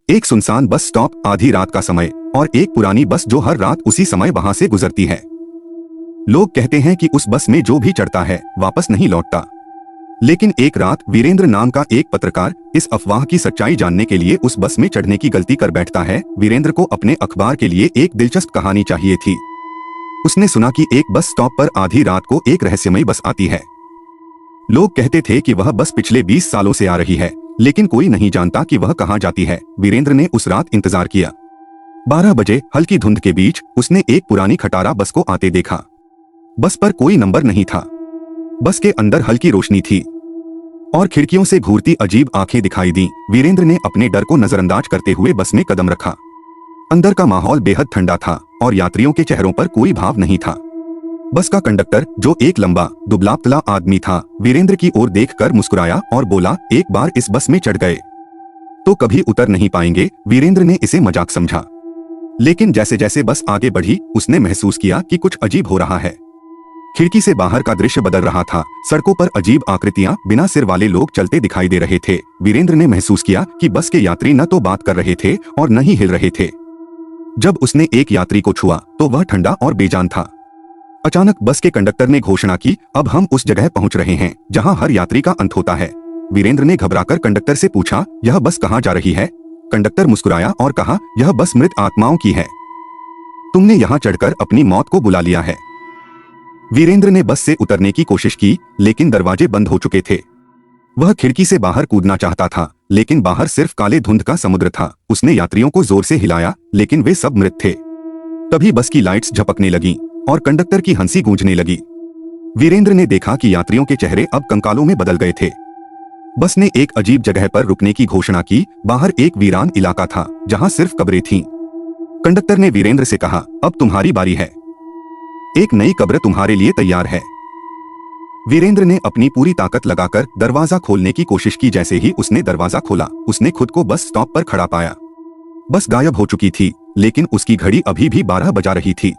एक सुनसान bus stop, आधी रात का समय, और एक पुरानी बस जो हर रात उसी समय वहां से गुजरती है। लोग कहते हैं कि उस बस में जो भी चढ़ता है वापस नहीं लौटता। लेकिन एक रात वीरेंद्र नाम का एक पत्रकार इस अफवाह की सच्चाई जानने के लिए उस बस में चढ़ने की गलती कर बैठता है। वीरेंद्र को अपने अखबार के लिए एक दिलचस्प कहानी चाहिए थी। उसने सुना कि एक बस स्टॉप पर आधी रात को एक रहस्यमयी बस आती है। लोग कहते थे कि वह बस पिछले 20 सालों से आ रही है, लेकिन कोई नहीं जानता कि वह कहां जाती है। वीरेंद्र ने उस रात इंतजार किया। 12 बजे हल्की धुंध के बीच उसने एक पुरानी खटारा बस को आते देखा। बस पर कोई नंबर नहीं था। बस के अंदर हल्की रोशनी थी और खिड़कियों से घूरती अजीब आंखें दिखाई दी। वीरेंद्र ने अपने डर को नजरअंदाज करते हुए बस में कदम रखा। अंदर का माहौल बेहद ठंडा था और यात्रियों के चेहरों पर कोई भाव नहीं था। बस का कंडक्टर, जो एक लंबा दुबला पतला आदमी था, वीरेंद्र की ओर देखकर मुस्कुराया और बोला, एक बार इस बस में चढ़ गए तो कभी उतर नहीं पाएंगे। वीरेंद्र ने इसे मजाक समझा, लेकिन जैसे जैसे बस आगे बढ़ी उसने महसूस किया कि कुछ अजीब हो रहा है। खिड़की से बाहर का दृश्य बदल रहा था। सड़कों पर अजीब आकृतियां, बिना सिर वाले लोग चलते दिखाई दे रहे थे। वीरेंद्र ने महसूस किया कि बस के यात्री न तो बात कर रहे थे और न ही हिल रहे थे। जब उसने एक यात्री को छुआ तो वह ठंडा और बेजान था। अचानक बस के कंडक्टर ने घोषणा की, अब हम उस जगह पहुंच रहे हैं जहां हर यात्री का अंत होता है। वीरेंद्र ने घबराकर कंडक्टर से पूछा, यह बस कहां जा रही है? कंडक्टर मुस्कुराया और कहा, यह बस मृत आत्माओं की है। तुमने यहां चढ़कर अपनी मौत को बुला लिया है। वीरेंद्र ने बस से उतरने की कोशिश की, लेकिन दरवाजे बंद हो चुके थे। वह खिड़की से बाहर कूदना चाहता था, लेकिन बाहर सिर्फ काले धुंध का समुद्र था। उसने यात्रियों को जोर से हिलाया, लेकिन वे सब मृत थे। तभी बस की लाइट्स झपकने लगी और कंडक्टर की हंसी गूंजने लगी। वीरेंद्र ने देखा कि यात्रियों के चेहरे अब कंकालों में बदल गए थे। बस ने एक अजीब जगह पर रुकने की घोषणा की। बाहर एक वीरान इलाका था जहां सिर्फ कब्रें थीं। कंडक्टर ने वीरेंद्र से कहा, अब तुम्हारी बारी है। एक नई कब्र तुम्हारे लिए तैयार है। वीरेंद्र ने अपनी पूरी ताकत लगाकर दरवाजा खोलने की कोशिश की। जैसे ही उसने दरवाजा खोला, उसने खुद को बस स्टॉप पर खड़ा पाया। बस गायब हो चुकी थी, लेकिन उसकी घड़ी अभी भी 12 बजा रही थी।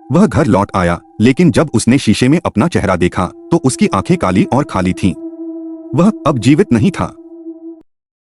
वह घर लौट आया, लेकिन जब उसने शीशे में अपना चेहरा देखा तो उसकी आंखें काली और खाली थीं। वह अब जीवित नहीं था।